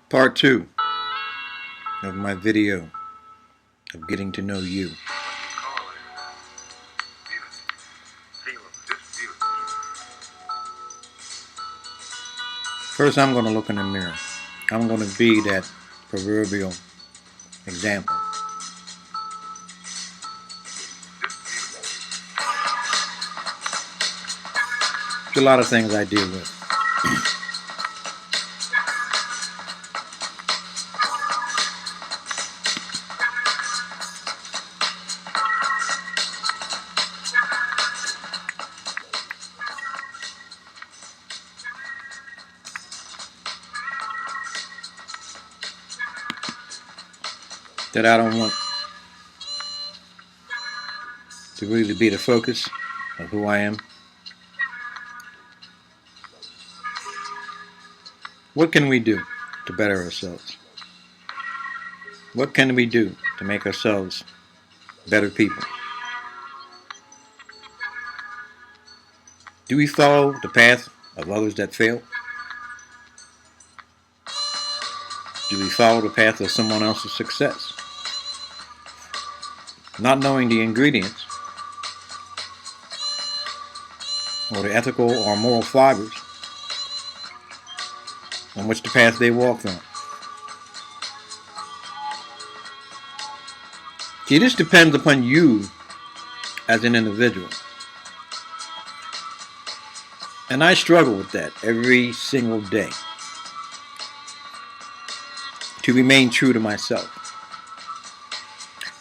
Part 2 of my video of getting to know you. First, I'm going to look in the mirror. I'm going to be that proverbial example. There's a lot of things I deal with. That I don't want to really be the focus of who I am. What can we do to better ourselves? What can we do to make ourselves better people? Do we follow the path of others that fail? Do we follow the path of someone else's success? Not knowing the ingredients or the ethical or moral fibers on which the path they walked on. See, this depends upon you as an individual. And I struggle with that every single day. To remain true to myself.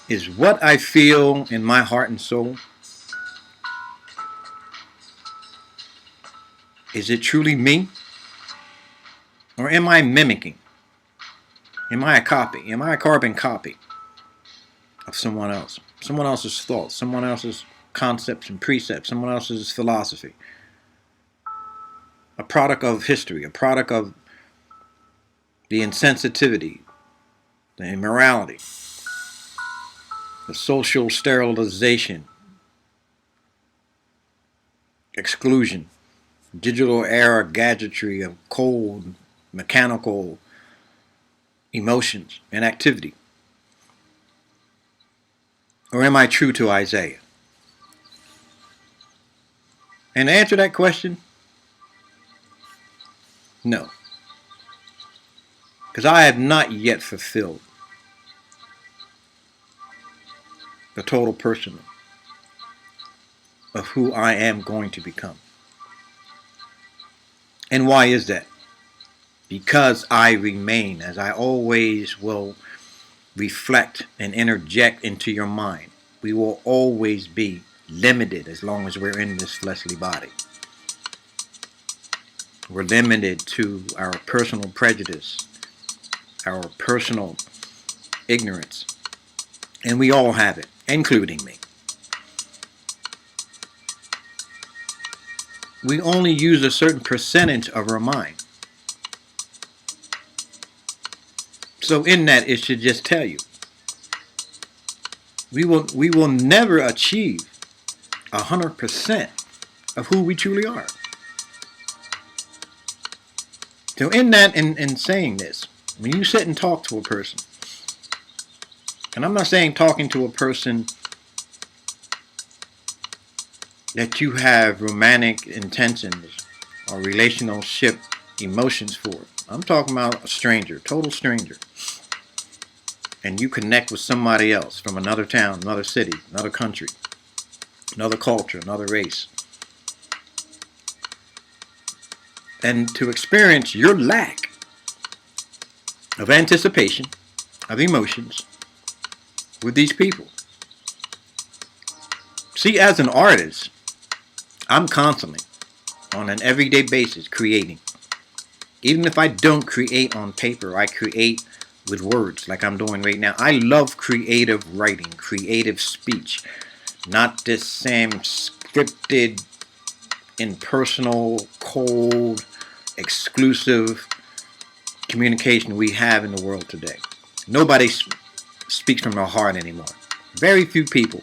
Is what I feel in my heart and soul, is it truly me? Or am I mimicking? Am I a copy? Am I a carbon copy of someone else? Someone else's thoughts, someone else's concepts and precepts, someone else's philosophy. A product of history, a product of the insensitivity, the immorality, the social sterilization, exclusion, digital era gadgetry of cold, mechanical emotions and activity? Or am I true to Isaiah? And to answer that question, no. Because I have not yet fulfilled the total person of who I am going to become. And why is that? Because I remain, as I always will reflect and interject into your mind. We will always be limited as long as we're in this fleshly body. We're limited to our personal prejudice, our personal ignorance. And we all have it, including me. We only use a certain percentage of our mind. So in that, it should just tell you, we will never achieve 100% of who we truly are. So in that, in saying this, when you sit and talk to a person, and I'm not saying talking to a person that you have romantic intentions or relationship emotions for. I'm talking about a stranger, total stranger. And you connect with somebody else from another town, another city, another country, another culture, another race. And to experience your lack of anticipation, of emotions with these people. See, as an artist, I'm constantly, on an everyday basis, creating. Even if I don't create on paper, I create with words like I'm doing right now. I love creative writing, creative speech. Not this same scripted, impersonal, cold, exclusive communication we have in the world today. Nobody speaks from their heart anymore. Very few people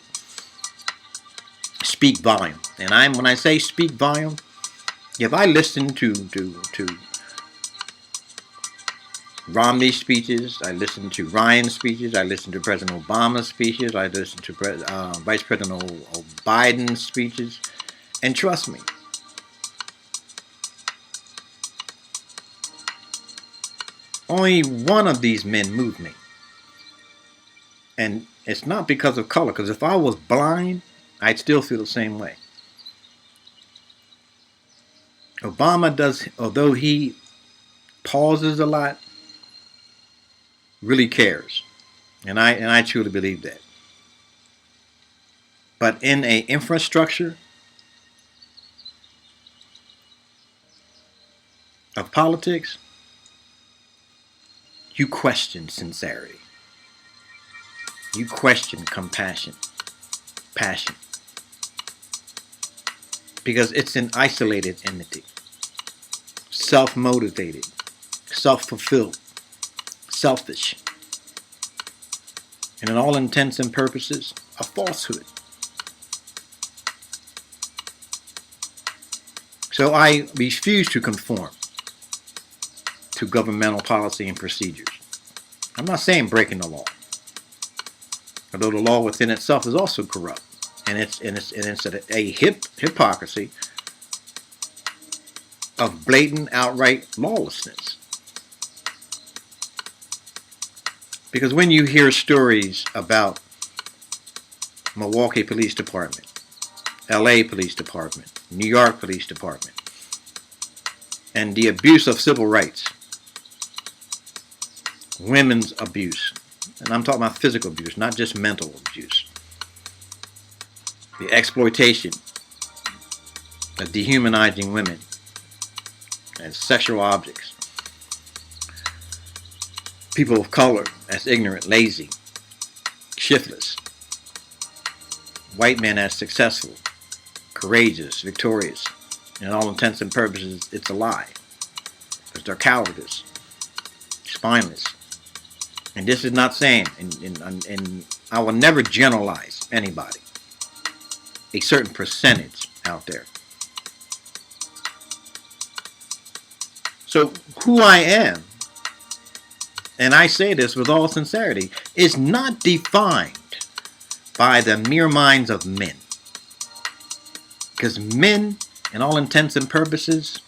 speak volume. And when I say speak volume, if I listen to Romney's speeches. I listened to Ryan's speeches. I listened to President Obama's speeches. I listened to Vice President Biden's speeches. And trust me, only one of these men moved me. And it's not because of color, because if I was blind, I'd still feel the same way. Obama does, although he pauses a lot, really cares. And I truly believe that. But in a infrastructure of politics, you question sincerity. You question compassion, passion. Because it's an isolated entity. Self-motivated, self-fulfilled, selfish. And in all intents and purposes, a falsehood. So I refuse to conform to governmental policy and procedures. I'm not saying breaking the law, although the law within itself is also corrupt, and it's a hypocrisy of blatant, outright lawlessness. Because when you hear stories about Milwaukee Police Department, LA Police Department, New York Police Department, and the abuse of civil rights, women's abuse, and I'm talking about physical abuse, not just mental abuse, the exploitation of dehumanizing women as sexual objects, people of color as ignorant, lazy, shiftless, white men as successful, courageous, victorious. In all intents and purposes, it's a lie, because they're cowardice, spineless. And this is not saying, and I will never generalize anybody, a certain percentage out there. So who I am, and I say this with all sincerity, is not defined by the mere minds of men. Because men, in all intents and purposes,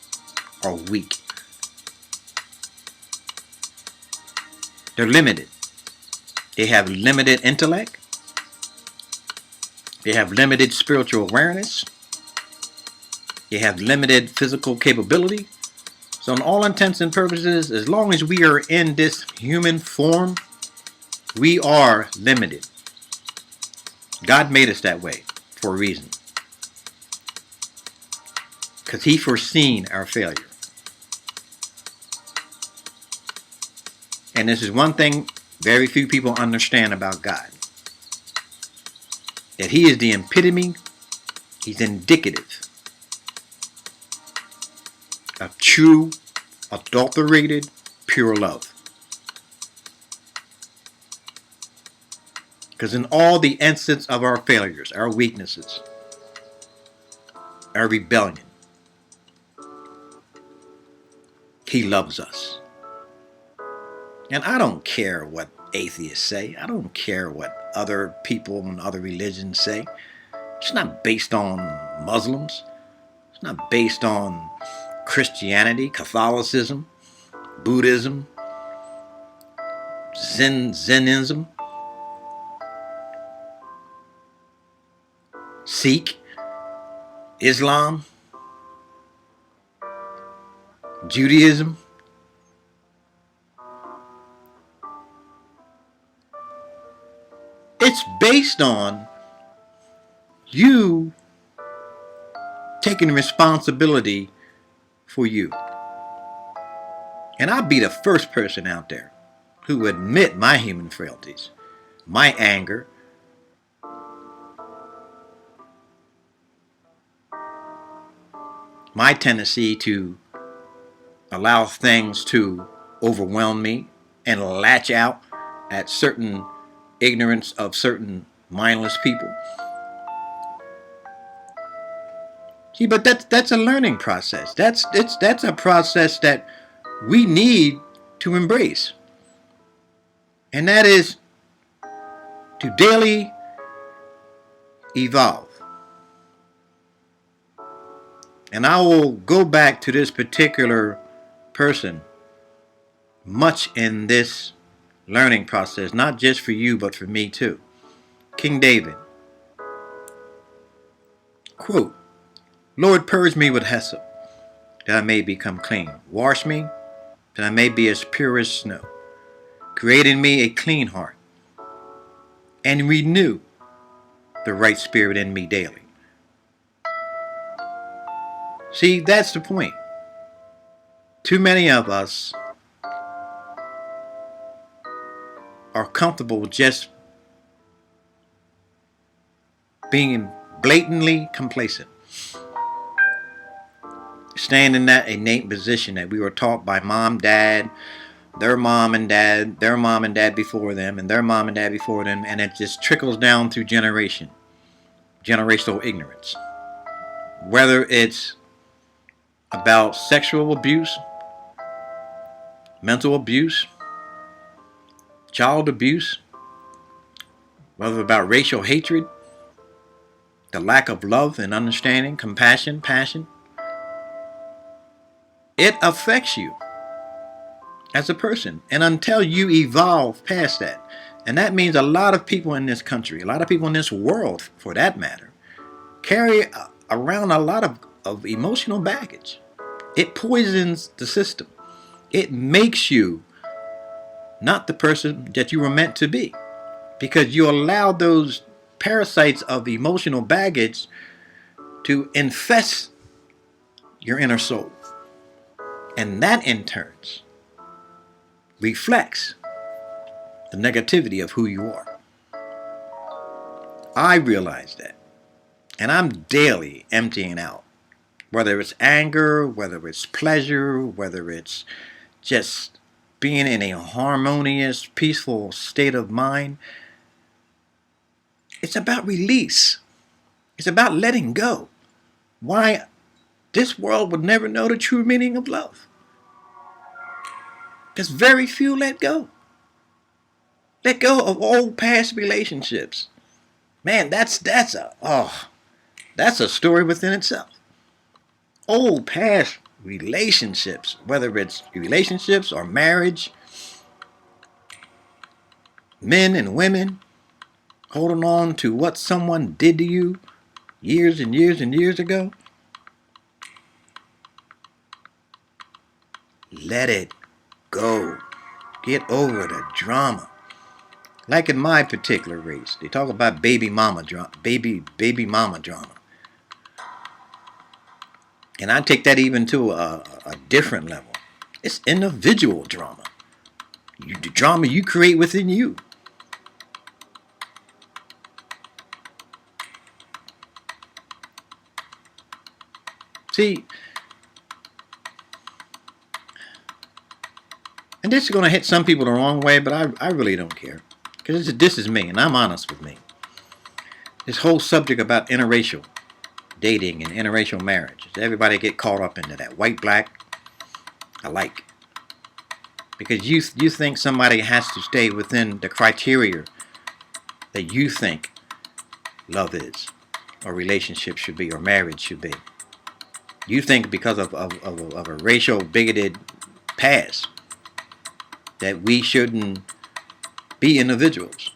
are weak. They're limited. They have limited intellect. They have limited spiritual awareness. They have limited physical capability. So in all intents and purposes, as long as we are in this human form, we are limited. God made us that way for a reason. Because He foreseen our failure. And this is one thing very few people understand about God. That He is the epitome, He's indicative of true, adulterated, pure love. Because in all the instances of our failures, our weaknesses, our rebellion, He loves us. And I don't care what atheists say. I don't care what other people and other religions say. It's not based on Muslims. It's not based on Christianity, Catholicism, Buddhism, Zenism, Sikh, Islam, Judaism. It's based on you taking responsibility for you. And I'll be the first person out there who will admit my human frailties, my anger, my tendency to allow things to overwhelm me and latch out at certain ignorance of certain mindless people. See, but that's a learning process. That's a process that we need to embrace. And that is to daily evolve. And I will go back to this particular person much in this learning process, not just for you, but for me too. King David. Quote, Lord, purge me with hyssop, that I may become clean. Wash me, that I may be as pure as snow. Create in me a clean heart, and renew the right spirit in me daily. See, that's the point. Too many of us are comfortable just being blatantly complacent. Staying in that innate position that we were taught by mom, dad, their mom and dad, their mom and dad before them, and their mom and dad before them, and it just trickles down through generational ignorance. Whether it's about sexual abuse, mental abuse, child abuse, whether about racial hatred, the lack of love and understanding, compassion, passion, it affects you as a person. And until you evolve past that, and that means a lot of people in this country, a lot of people in this world for that matter, carry around a lot of emotional baggage. It poisons the system. It makes you not the person that you were meant to be, because you allow those parasites of emotional baggage to infest your inner soul. And that in turn reflects the negativity of who you are. I realize that. And I'm daily emptying out. Whether it's anger, whether it's pleasure, whether it's just being in a harmonious, peaceful state of mind. It's about release. It's about letting go. Why? This world would never know the true meaning of love. Because very few let go. Let go of old past relationships. Man, that's a story within itself. Old past relationships, whether it's relationships or marriage, men and women holding on to what someone did to you years and years and years ago. Let it go. Get over the drama. Like in my particular race, they talk about baby mama drama. And I take that even to a different level. It's individual drama. The drama you create within you. See, and this is going to hit some people the wrong way, but I really don't care. Because this is me, and I'm honest with me. This whole subject about interracial dating and interracial marriage. Everybody get caught up into that. White, black, alike. Because you think somebody has to stay within the criteria that you think love is, or relationship should be, or marriage should be. You think because of a racial bigoted past that we shouldn't be individuals.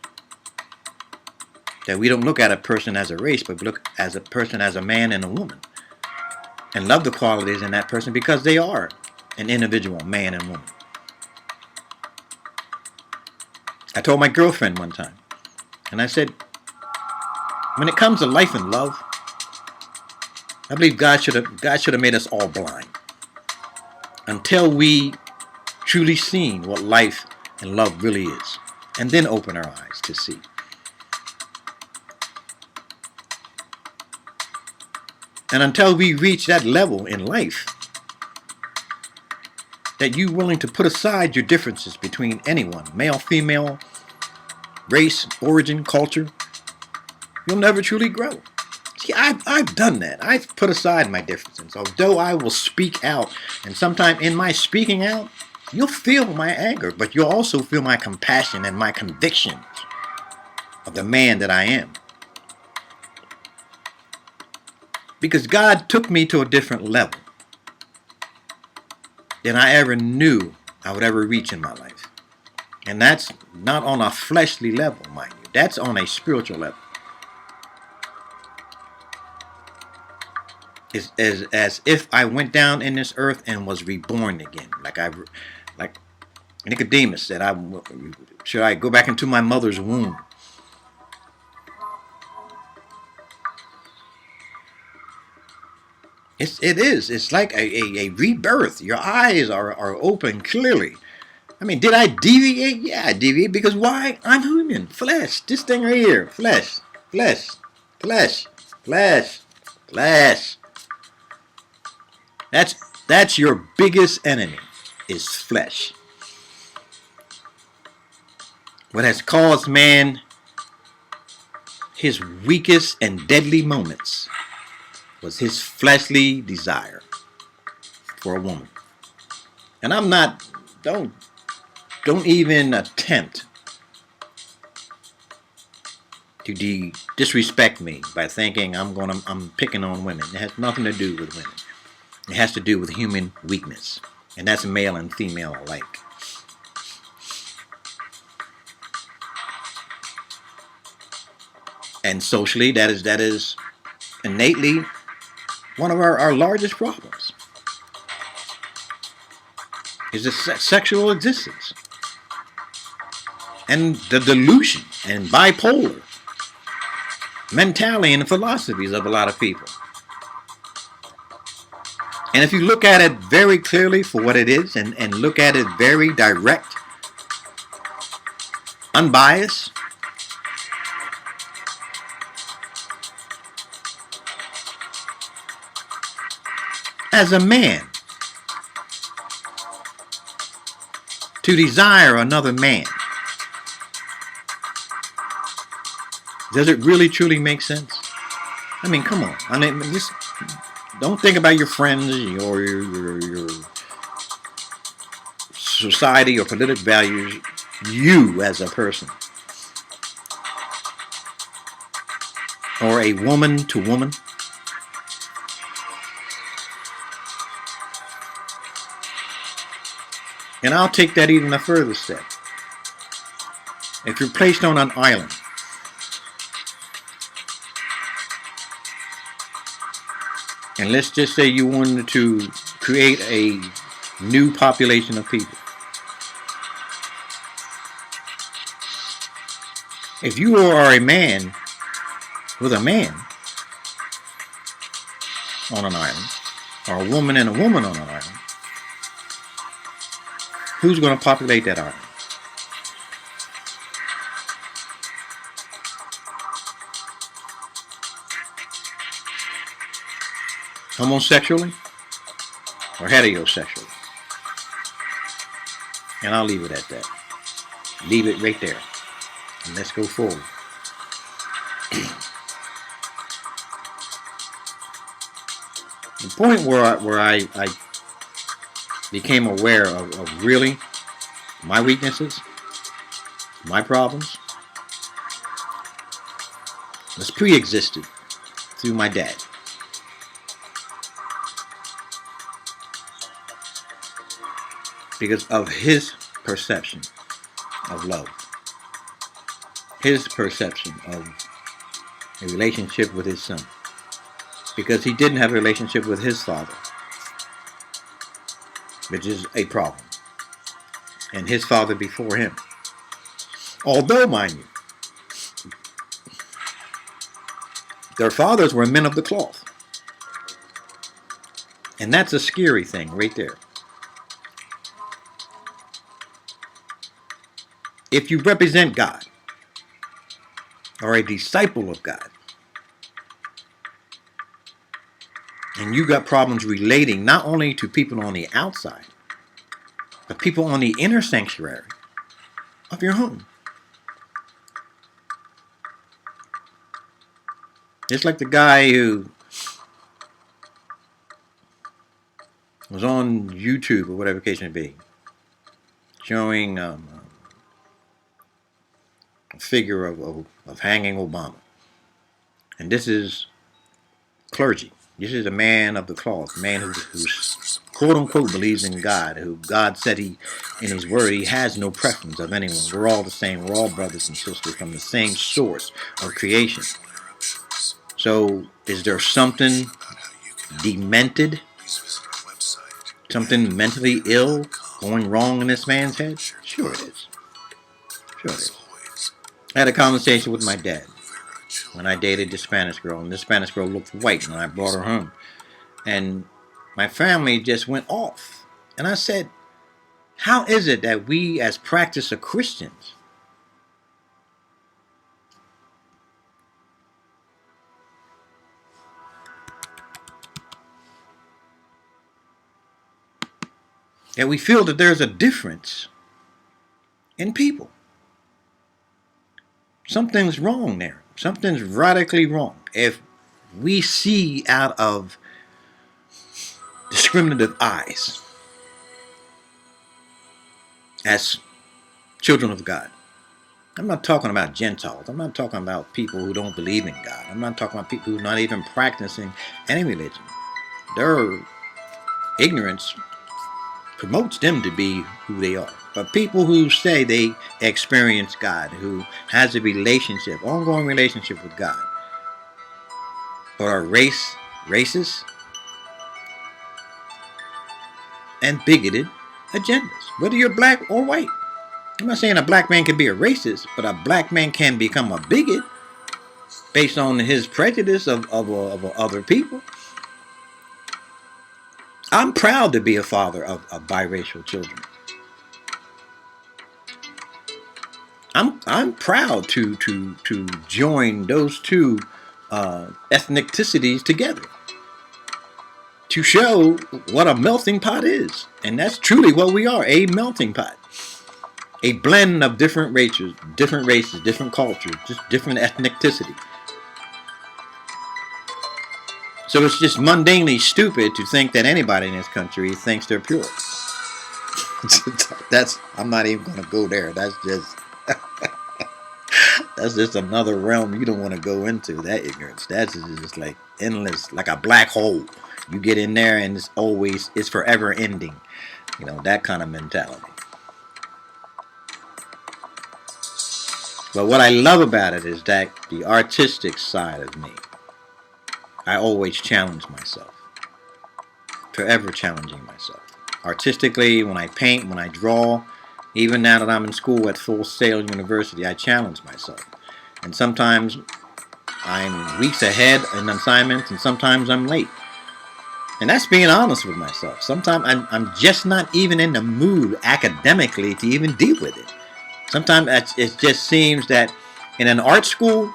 That we don't look at a person as a race, but look as a person as a man and a woman. And love the qualities in that person because they are an individual man and woman. I told my girlfriend one time, and I said, when it comes to life and love, I believe God should have made us all blind until we truly seen what life and love really is, and then open our eyes to see. And until we reach that level in life, that you're willing to put aside your differences between anyone, male, female, race, origin, culture, you'll never truly grow. See, I've done that. I've put aside my differences. Although I will speak out, and sometimes in my speaking out, You'll feel my anger, but you'll also feel my compassion and my convictions of the man that I am. Because God took me to a different level than I ever knew I would ever reach in my life. And that's not on a fleshly level, mind you. That's on a spiritual level. It's as if I went down in this earth and was reborn again. Like Nicodemus said, should I go back into my mother's womb? It is. It's like a rebirth. Your eyes are open clearly. I mean, did I deviate? Yeah, I deviate because why? I'm human. Flesh. This thing right here. Flesh. Flesh. Flesh. Flesh. Flesh. That's your biggest enemy is flesh. What has caused man his weakest and deadly moments was his fleshly desire for a woman. And I'm not don't even attempt to disrespect me by thinking I'm picking on women. It has nothing to do with women. It has to do with human weakness, and that's male and female alike. And socially, that is innately one of our largest problems is the sexual existence and the delusion and bipolar mentality and philosophies of a lot of people. And if you look at it very clearly for what it is and look at it very direct, unbiased, as a man, to desire another man, does it really truly make sense? I mean, come on. I mean, just don't think about your friends or your society or political values. You as a person, or a woman to woman. And I'll take that even a further step. If you're placed on an island, and let's just say you wanted to create a new population of people. If you are a man with a man on an island, or a woman and a woman on an island, who's going to populate that island? Homosexually or heterosexually? And I'll leave it at that. Leave it right there. And let's go forward. The point where I became aware of really my weaknesses, my problems, was pre-existed through my dad. Because of his perception of love, his perception of a relationship with his son. Because he didn't have a relationship with his father, which is a problem, and his father before him. Although, mind you, their fathers were men of the cloth. And that's a scary thing right there. If you represent God, or a disciple of God, and you got problems relating not only to people on the outside, but people on the inner sanctuary of your home. It's like the guy who was on YouTube or whatever the case may be, showing a figure of hanging Obama. And this is clergy. This is a man of the cloth, a man who's quote unquote believes in God, who God said he, in his word, he has no preference of anyone. We're all the same. We're all brothers and sisters from the same source of creation. So is there something demented, something mentally ill going wrong in this man's head? Sure it is. Sure it is. I had a conversation with my dad when I dated this Spanish girl, and this Spanish girl looked white when I brought her home. And my family just went off. And I said, how is it that we as practicer Christians that we feel that there's a difference in people? Something's wrong there. Something's radically wrong. If we see out of discriminative eyes as children of God. I'm not talking about Gentiles. I'm not talking about people who don't believe in God. I'm not talking about people who are not even practicing any religion. Their ignorance promotes them to be who they are. But people who say they experience God, who has a relationship, ongoing relationship with God, but are racist, and bigoted agendas, whether you're black or white. I'm not saying a black man can be a racist, but a black man can become a bigot based on his prejudice of other people. I'm proud to be a father of biracial children. I'm proud to join those two ethnicities together to show what a melting pot is, and that's truly what we are, a melting pot, a blend of different races, different cultures, just different ethnicity. So it's just mundanely stupid to think that anybody in this country thinks they're pure. I'm not even going to go there. That's just another realm you don't want to go into. That ignorance. That's just like endless, like a black hole. You get in there and it's forever ending. You know, that kind of mentality. But what I love about it is that the artistic side of me, I always challenge myself. Forever challenging myself. Artistically, when I paint, when I draw, even now that I'm in school at Full Sail University, I challenge myself. And sometimes I'm weeks ahead in assignments, and sometimes I'm late. And that's being honest with myself. Sometimes I'm just not even in the mood academically to even deal with it. Sometimes it just seems that in an art school,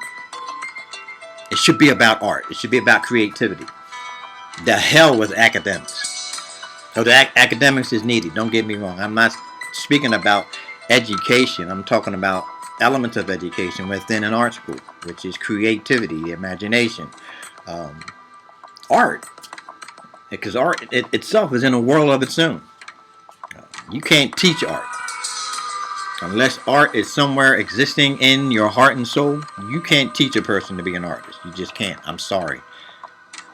it should be about art. It should be about creativity. The hell with academics. So the academics is needed. Don't get me wrong. I'm not speaking about education. I'm talking about elements of education within an art school, which is creativity, imagination, art. Because art itself is in a world of its own. You can't teach art. Unless art is somewhere existing in your heart and soul, you can't teach a person to be an artist. You just can't. I'm sorry.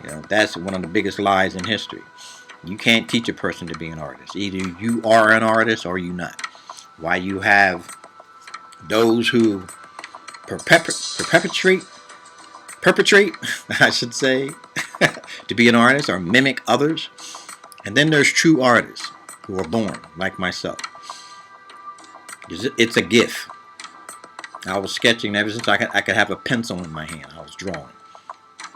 You know, that's one of the biggest lies in history. You can't teach a person to be an artist. Either you are an artist or you not. Why you have those who perpetrate, I should say, to be an artist or mimic others. And then there's true artists who are born, like myself. It's a gift. I was sketching ever since I could have a pencil in my hand. I was drawing.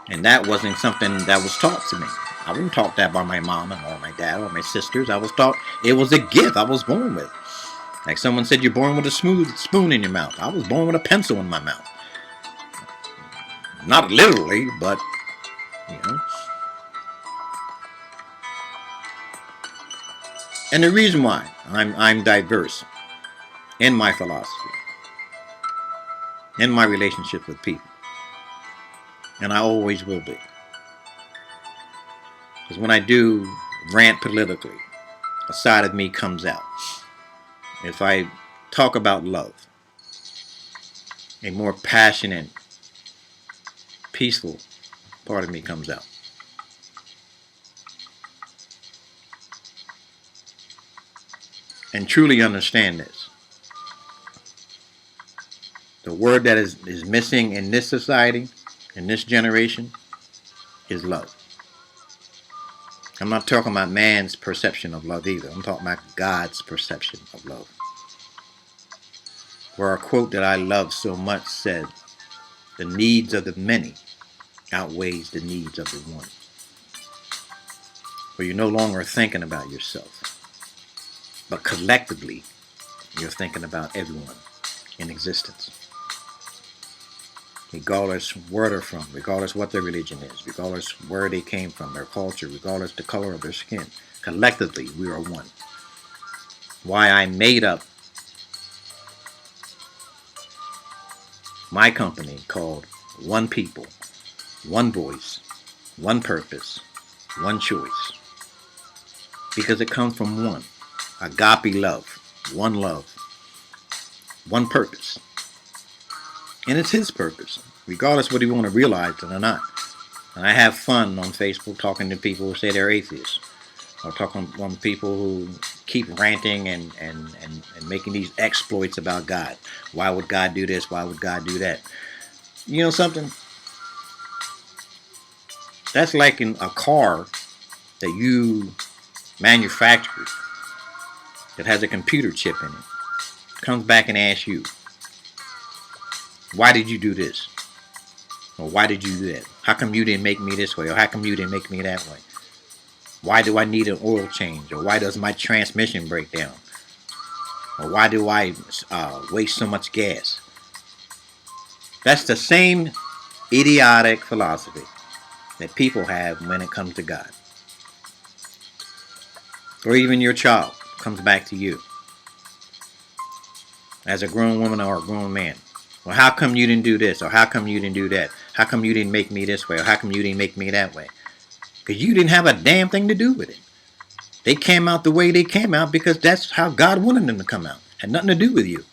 And that wasn't something that was taught to me. I wasn't taught that by my mom or my dad or my sisters. I was taught it was a gift I was born with. Like someone said, you're born with a smooth spoon in your mouth. I was born with a pencil in my mouth. Not literally, but, you know. And the reason why I'm diverse in my philosophy, in my relationship with people, and I always will be. Because when I do rant politically, a side of me comes out. if I talk about love, a more passionate, peaceful part of me comes out. And truly understand this. The word that is missing in this society, in this generation, is love. I'm not talking about man's perception of love either. I'm talking about God's perception of love. Where a quote that I love so much said, the needs of the many outweighs the needs of the one. Where you're no longer thinking about yourself, but collectively, you're thinking about everyone in existence. Regardless where they're from, regardless what their religion is, regardless where they came from, their culture, regardless the color of their skin. Collectively, we are one. Why I made up my company called One People, One Voice, One Purpose, One Choice. Because it comes from one. Agape love, one purpose. And it's his purpose, regardless whether you want to realize it or not. And I have fun on Facebook talking to people who say they're atheists, or talking on people who keep ranting and making these exploits about God. Why would God do this? Why would God do that? You know something? That's like in a car that you manufacture that has a computer chip in it. Comes back and asks you, why did you do this? Or why did you do that? How come you didn't make me this way? Or how come you didn't make me that way? Why do I need an oil change? Or why does my transmission break down? Or why do I waste so much gas? That's the same idiotic philosophy that people have when it comes to God. Or even your child comes back to you as a grown woman or a grown man. Well, how come you didn't do this? Or how come you didn't do that? How come you didn't make me this way? Or how come you didn't make me that way? Because you didn't have a damn thing to do with it. They came out the way they came out because that's how God wanted them to come out. Had nothing to do with you.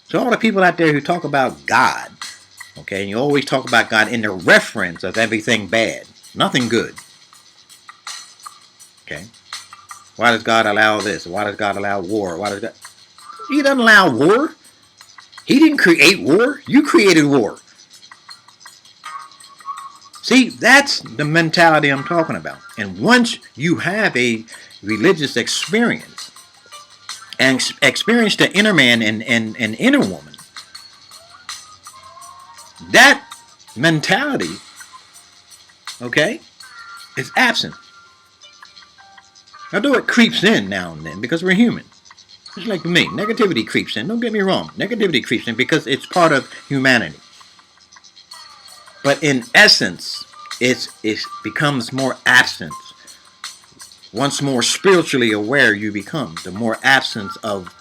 So all the people out there who talk about God, okay, and you always talk about God in the reference of everything bad, nothing good. Okay? Why does God allow this? Why does God allow war? Why does God... He doesn't allow war. He didn't create war. You created war. See, that's the mentality I'm talking about. And once you have a religious experience and experience the inner man and inner woman, that mentality, okay, is absent. Although it creeps in now and then because we're human. Just like me, negativity creeps in. Don't get me wrong. Negativity creeps in because it's part of humanity. But in essence, it becomes more absent. Once more spiritually aware you become, the more absence of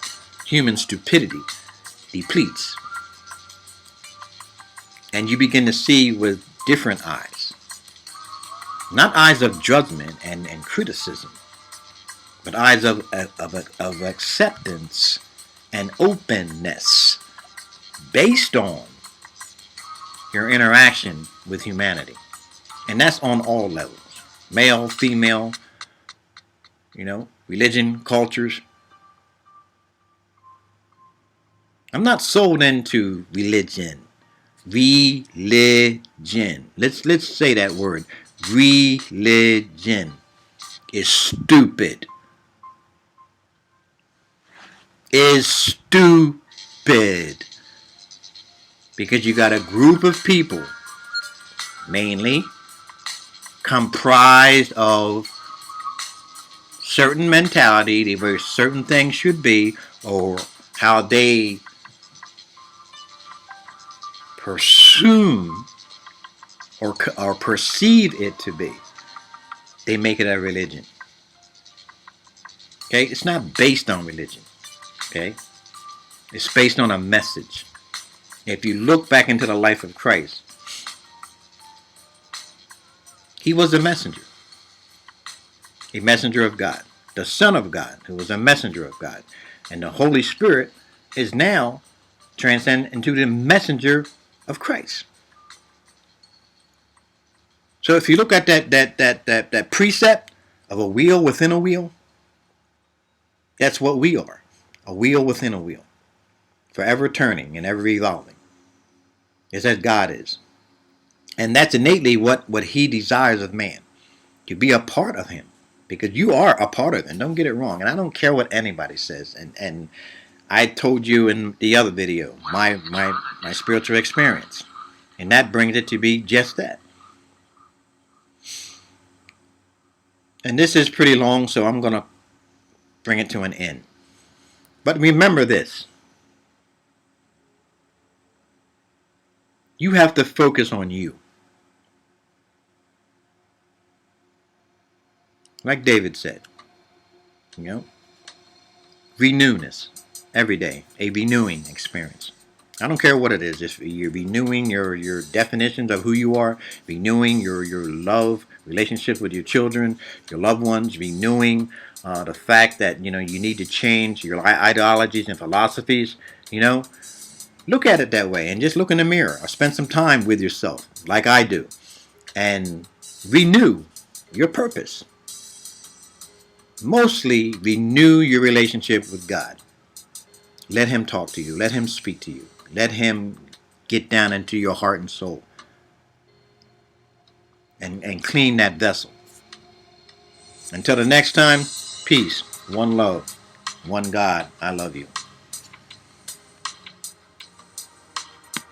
human stupidity depletes. And you begin to see with different eyes. Not eyes of judgment and criticism, but eyes of acceptance and openness based on your interaction with humanity. And that's on all levels. Male, female, religion, cultures. I'm not sold into religion. Religion. Let's say that word. Religion is stupid. Is stupid. Because you got a group of people, mainly comprised of certain mentality, the way certain things should be, or how they presume or perceive it to be. They make it a religion. Okay? It's not based on religion. Okay? It's based on a message. If you look back into the life of Christ, he was a messenger of God. the Son of God, who was a messenger of God. And the Holy Spirit is now transcended into the messenger of Christ. So if you look at that precept of a wheel within a wheel, that's what we are. A wheel within a wheel. Forever turning and ever evolving. It's as God is. And that's innately what he desires of man. To be a part of him. Because you are a part of him. Don't get it wrong. And I don't care what anybody says. And I told you in the other video my spiritual experience. And that brings it to be just that. And this is pretty long, so I'm going to bring it to an end. But remember this. You have to focus on you. Like David said. You know? Renewness. Every day. A renewing experience. I don't care what it is. If you're renewing your definitions of who you are, renewing your love, relationships with your children, your loved ones, renewing the fact that you need to change your ideologies and philosophies. Look at it that way and just look in the mirror or spend some time with yourself, like I do, and renew your purpose. Mostly renew your relationship with God. Let him talk to you. Let him speak to you. Let him get down into your heart and soul and clean that vessel. Until the next time, peace, one love, one God. I love you.